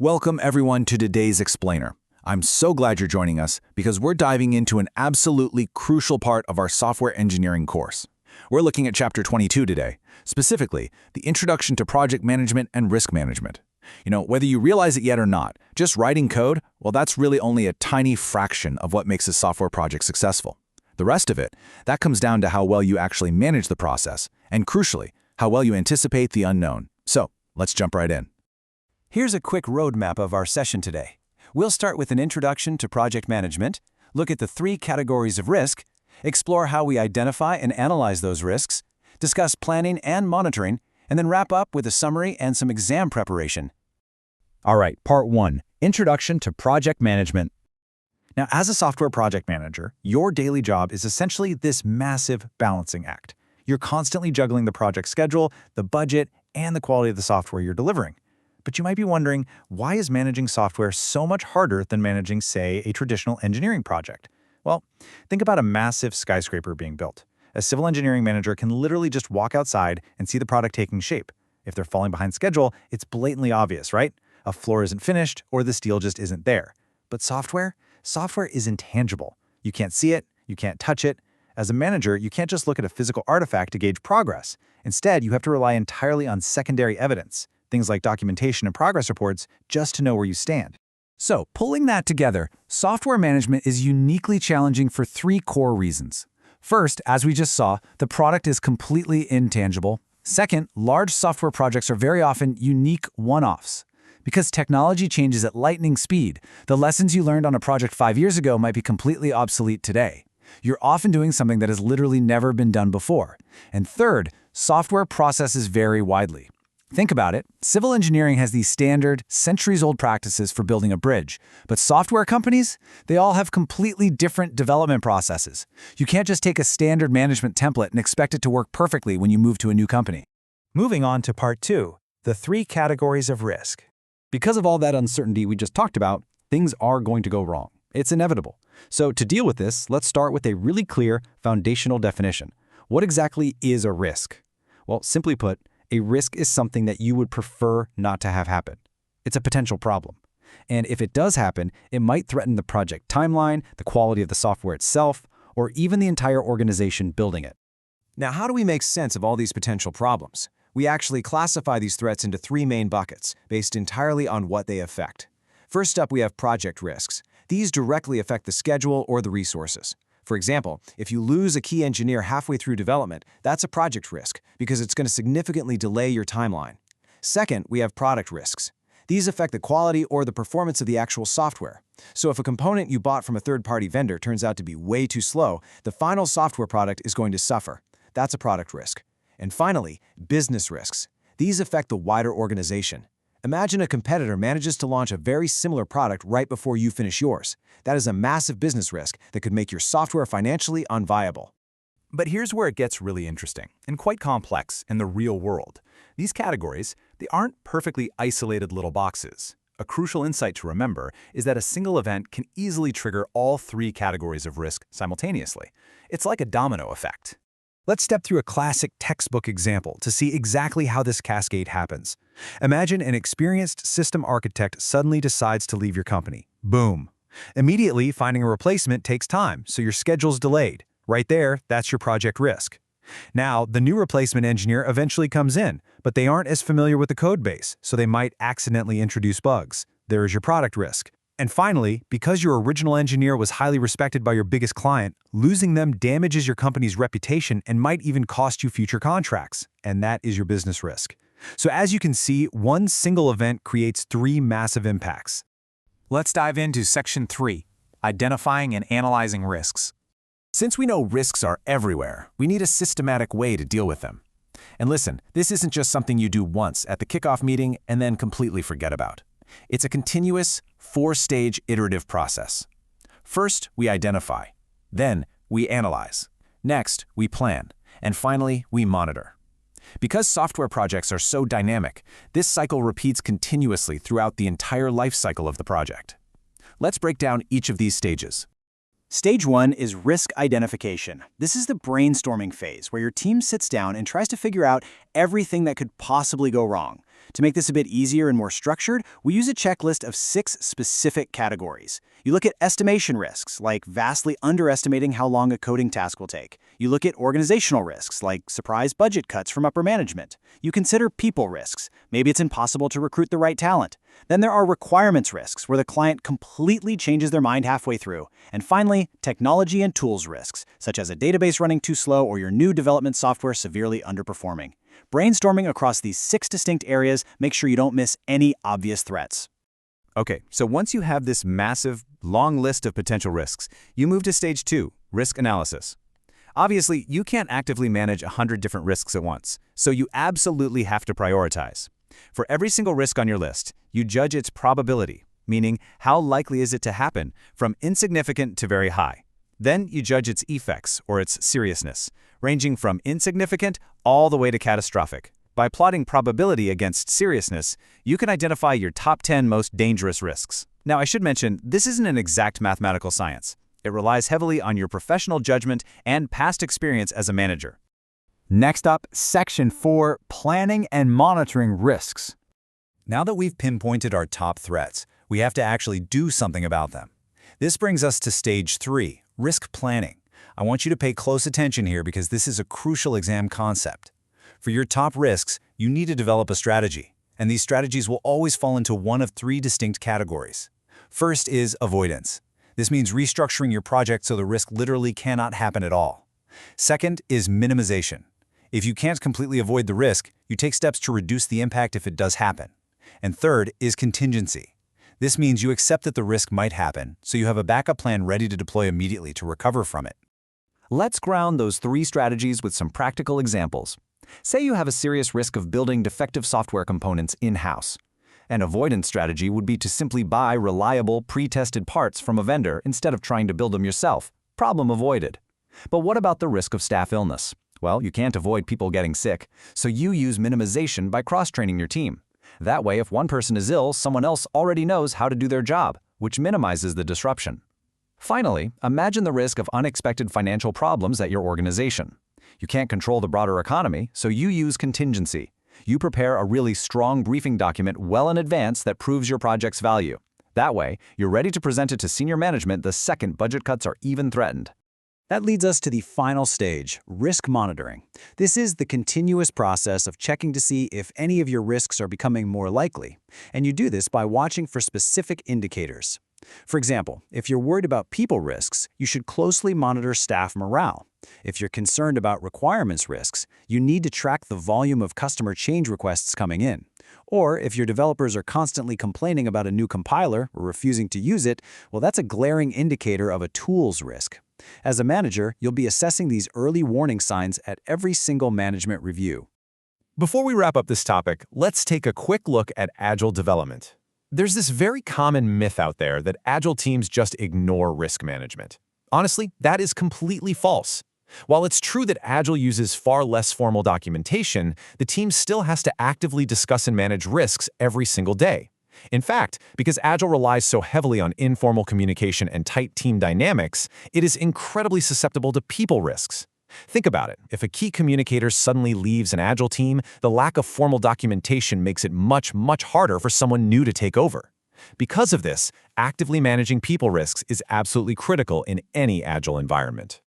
Welcome everyone to today's Explainer. I'm so glad you're joining us because we're diving into an absolutely crucial part of our software engineering course. We're looking at Chapter 22 today, specifically the Introduction to Project Management and Risk Management. Whether you realize it yet or not, just writing code, well, that's really only a tiny fraction of what makes a software project successful. The rest of it, that comes down to how well you actually manage the process, and crucially, how well you anticipate the unknown. So, let's jump right in. Here's a quick roadmap of our session today. We'll start with an introduction to project management, look at the 3 categories of risk, explore how we identify and analyze those risks, discuss planning and monitoring, and then wrap up with a summary and some exam preparation. All right, Part 1, Introduction to Project Management. Now, as a software project manager, your daily job is essentially this massive balancing act. You're constantly juggling the project schedule, the budget, and the quality of the software you're delivering. But you might be wondering, why is managing software so much harder than managing, say, a traditional engineering project? Well, think about a massive skyscraper being built. A civil engineering manager can literally just walk outside and see the product taking shape. If they're falling behind schedule, it's blatantly obvious, right? A floor isn't finished or the steel just isn't there. But software is intangible. You can't see it, you can't touch it. As a manager, you can't just look at a physical artifact to gauge progress. Instead, you have to rely entirely on secondary evidence, things like documentation and progress reports, just to know where you stand. So, pulling that together, software management is uniquely challenging for 3 core reasons. First, as we just saw, the product is completely intangible. Second, large software projects are very often unique one-offs. Because technology changes at lightning speed, the lessons you learned on a project 5 years ago might be completely obsolete today. You're often doing something that has literally never been done before. And third, software processes vary widely. Think about it. Civil engineering has these standard, centuries-old practices for building a bridge. But software companies, they all have completely different development processes. You can't just take a standard management template and expect it to work perfectly when you move to a new company. Moving on to Part 2, the 3 categories of risk. Because of all that uncertainty we just talked about, things are going to go wrong. It's inevitable. So to deal with this, let's start with a really clear foundational definition. What exactly is a risk? Well, simply put, a risk is something that you would prefer not to have happen. It's a potential problem. And if it does happen, it might threaten the project timeline, the quality of the software itself, or even the entire organization building it. Now, how do we make sense of all these potential problems? We actually classify these threats into 3 main buckets, based entirely on what they affect. First up, we have project risks. These directly affect the schedule or the resources. For example, if you lose a key engineer halfway through development, that's a project risk because it's going to significantly delay your timeline. Second, we have product risks. These affect the quality or the performance of the actual software. So if a component you bought from a third-party vendor turns out to be way too slow, the final software product is going to suffer. That's a product risk. And finally, business risks. These affect the wider organization. Imagine a competitor manages to launch a very similar product right before you finish yours. That is a massive business risk that could make your software financially unviable. But here's where it gets really interesting and quite complex in the real world. These categories, they aren't perfectly isolated little boxes. A crucial insight to remember is that a single event can easily trigger all 3 categories of risk simultaneously. It's like a domino effect. Let's step through a classic textbook example to see exactly how this cascade happens. Imagine an experienced system architect suddenly decides to leave your company. Boom. Immediately, finding a replacement takes time, so your schedule's delayed. Right there, that's your project risk. Now, the new replacement engineer eventually comes in, but they aren't as familiar with the code base, so they might accidentally introduce bugs. There is your product risk. And finally, because your original engineer was highly respected by your biggest client, losing them damages your company's reputation and might even cost you future contracts. And that is your business risk. So as you can see, one single event creates 3 massive impacts. Let's dive into Section 3, Identifying and Analyzing Risks. Since we know risks are everywhere, we need a systematic way to deal with them. And listen, this isn't just something you do once at the kickoff meeting and then completely forget about. It's a continuous, 4-stage iterative process. First, we identify. Then, we analyze. Next, we plan. And finally, we monitor. Because software projects are so dynamic, this cycle repeats continuously throughout the entire life cycle of the project. Let's break down each of these stages. Stage 1 is risk identification. This is the brainstorming phase where your team sits down and tries to figure out everything that could possibly go wrong. To make this a bit easier and more structured, we use a checklist of 6 specific categories. You look at estimation risks, like vastly underestimating how long a coding task will take. You look at organizational risks, like surprise budget cuts from upper management. You consider people risks. Maybe it's impossible to recruit the right talent. Then there are requirements risks, where the client completely changes their mind halfway through. And finally, technology and tools risks, such as a database running too slow or your new development software severely underperforming. Brainstorming across these 6 distinct areas makes sure you don't miss any obvious threats. Okay, so once you have this massive, long list of potential risks, you move to stage 2, risk analysis. Obviously, you can't actively manage 100 different risks at once, so you absolutely have to prioritize. For every single risk on your list, you judge its probability, meaning how likely is it to happen, from insignificant to very high. Then you judge its effects, or its seriousness, ranging from insignificant all the way to catastrophic. By plotting probability against seriousness, you can identify your top 10 most dangerous risks. Now, I should mention, this isn't an exact mathematical science. It relies heavily on your professional judgment and past experience as a manager. Next up, Section 4, Planning and Monitoring Risks. Now that we've pinpointed our top threats, we have to actually do something about them. This brings us to Stage 3, risk planning. I want you to pay close attention here because this is a crucial exam concept. For your top risks, you need to develop a strategy, and these strategies will always fall into one of 3 distinct categories. First is avoidance. This means restructuring your project so the risk literally cannot happen at all. Second is minimization. If you can't completely avoid the risk, you take steps to reduce the impact if it does happen. And third is contingency. This means you accept that the risk might happen, so you have a backup plan ready to deploy immediately to recover from it. Let's ground those 3 strategies with some practical examples. Say you have a serious risk of building defective software components in-house. An avoidance strategy would be to simply buy reliable, pre-tested parts from a vendor instead of trying to build them yourself. Problem avoided. But what about the risk of staff illness? Well, you can't avoid people getting sick, so you use minimization by cross-training your team. That way, if one person is ill, someone else already knows how to do their job, which minimizes the disruption. Finally, imagine the risk of unexpected financial problems at your organization. You can't control the broader economy, so you use contingency. You prepare a really strong briefing document well in advance that proves your project's value. That way, you're ready to present it to senior management the second budget cuts are even threatened. That leads us to the final stage, risk monitoring. This is the continuous process of checking to see if any of your risks are becoming more likely, and you do this by watching for specific indicators. For example, if you're worried about people risks, you should closely monitor staff morale. If you're concerned about requirements risks, you need to track the volume of customer change requests coming in. Or if your developers are constantly complaining about a new compiler or refusing to use it, well, that's a glaring indicator of a tools risk. As a manager, you'll be assessing these early warning signs at every single management review. Before we wrap up this topic, let's take a quick look at Agile development. There's this very common myth out there that Agile teams just ignore risk management. Honestly, that is completely false. While it's true that Agile uses far less formal documentation, the team still has to actively discuss and manage risks every single day. In fact, because Agile relies so heavily on informal communication and tight team dynamics, it is incredibly susceptible to people risks. Think about it. If a key communicator suddenly leaves an Agile team, the lack of formal documentation makes it much harder for someone new to take over. Because of this, actively managing people risks is absolutely critical in any Agile environment.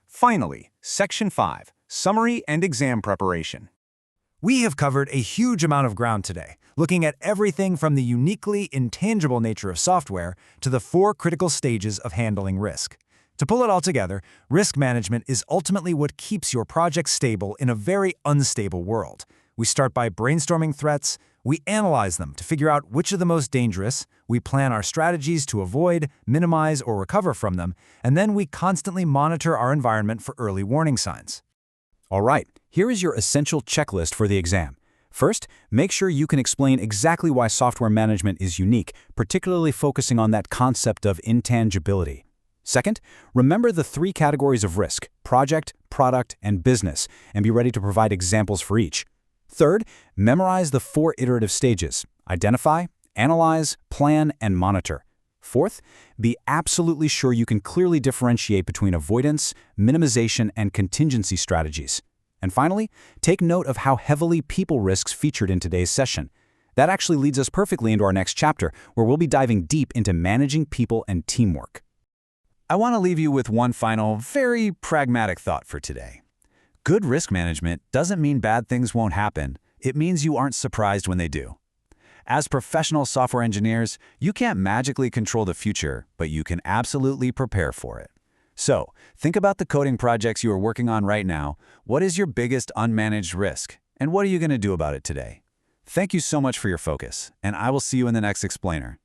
Finally, Section 5, Summary and Exam Preparation. We have covered a huge amount of ground today, looking at everything from the uniquely intangible nature of software to the 4 critical stages of handling risk. To pull it all together, risk management is ultimately what keeps your project stable in a very unstable world. We start by brainstorming threats, we analyze them to figure out which are the most dangerous, we plan our strategies to avoid, minimize, or recover from them, and then we constantly monitor our environment for early warning signs. All right, here is your essential checklist for the exam. First, make sure you can explain exactly why software management is unique, particularly focusing on that concept of intangibility. Second, remember the 3 categories of risk: project, product, and business, and be ready to provide examples for each. Third, memorize the 4 iterative stages: identify, analyze, plan, and monitor. Fourth, be absolutely sure you can clearly differentiate between avoidance, minimization, and contingency strategies. And finally, take note of how heavily people risks featured in today's session. That actually leads us perfectly into our next chapter, where we'll be diving deep into managing people and teamwork. I want to leave you with one final, very pragmatic thought for today. Good risk management doesn't mean bad things won't happen. It means you aren't surprised when they do. As professional software engineers, you can't magically control the future, but you can absolutely prepare for it. So, think about the coding projects you are working on right now. What is your biggest unmanaged risk? And what are you going to do about it today? Thank you so much for your focus, and I will see you in the next explainer.